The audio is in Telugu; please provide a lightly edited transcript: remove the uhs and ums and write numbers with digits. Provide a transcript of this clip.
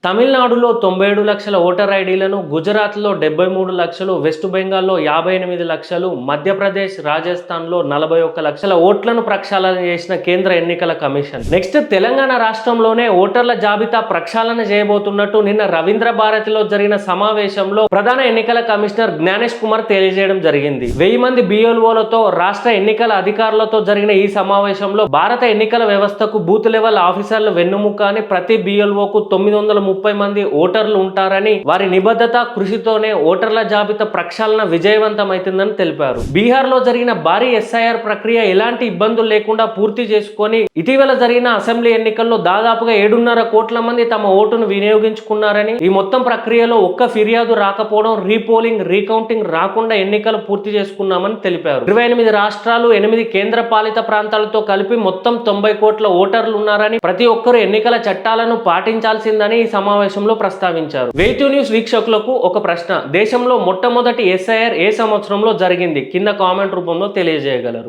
తమిళనాడులో 97 లక్షల ఓటర్ ఐడీలను, గుజరాత్లో 73 లక్షలు, వెస్ట్ బెంగాల్లో 58 లక్షలు, మధ్యప్రదేశ్, రాజస్థాన్లో 41 లక్షల ఓట్లను ప్రక్షాళన చేసిన కేంద్ర ఎన్నికల కమిషన్. నెక్స్ట్ తెలంగాణ రాష్ట్రంలోనే ఓటర్ల జాబితా ప్రక్షాళన చేయబోతున్నట్టు నిన్న రవీంద్ర భారతిలో జరిగిన సమావేశంలో ప్రధాన ఎన్నికల కమిషనర్ జ్ఞానేష్ కుమార్ తెలియజేయడం జరిగింది. 1000 మంది బిఎల్ఓలతో రాష్ట్ర ఎన్నికల అధికారులతో జరిగిన ఈ సమావేశంలో భారత ఎన్నికల వ్యవస్థకు బూత్ లెవెల్ ఆఫీసర్ల వెన్నుముక అని, ప్రతి బిఎల్ఓకు 930 మంది ఓటర్లు ఉంటారని, వారి నిబద్ధత కృషితోనే ఓటర్ల జాబితా ప్రక్షాళన విజయవంతమైతుందని తెలిపారు. బీహార్ లో జరిగిన భారీ ఎస్ఐఆర్ ప్రక్రియ ఎలాంటి ఇబ్బందులు లేకుండా పూర్తి చేసుకొని ఇటీవల జరిగిన అసెంబ్లీ ఎన్నికల్లో దాదాపుగా 7.5 కోట్ల మంది తమ ఓటును వినియోగించుకున్నారని, ఈ మొత్తం ప్రక్రియలో ఒక్క ఫిర్యాదు రాకపోవడం, రీపోలింగ్, రీకౌంటింగ్ రాకుండా ఎన్నికలు పూర్తి చేసుకున్నామని తెలిపారు. 28 రాష్ట్రాలు, 8 కేంద్ర పాలిత ప్రాంతాలతో కలిపి మొత్తం 90 కోట్ల ఓటర్లు ఉన్నారని, ప్రతి ఒక్కరూ ఎన్నికల చట్టాలను పాటించాల్సిందని ఈ సమావేశంలో ప్రస్తావించారు. వే2 న్యూస్ వీక్షకులకు ఒక ప్రశ్న: దేశంలో మొట్టమొదటి ఎస్ఐఆర్ ఏ సంవత్సరంలో జరిగింది? కింద కామెంట్ రూపంలో తెలియజేయగలరు.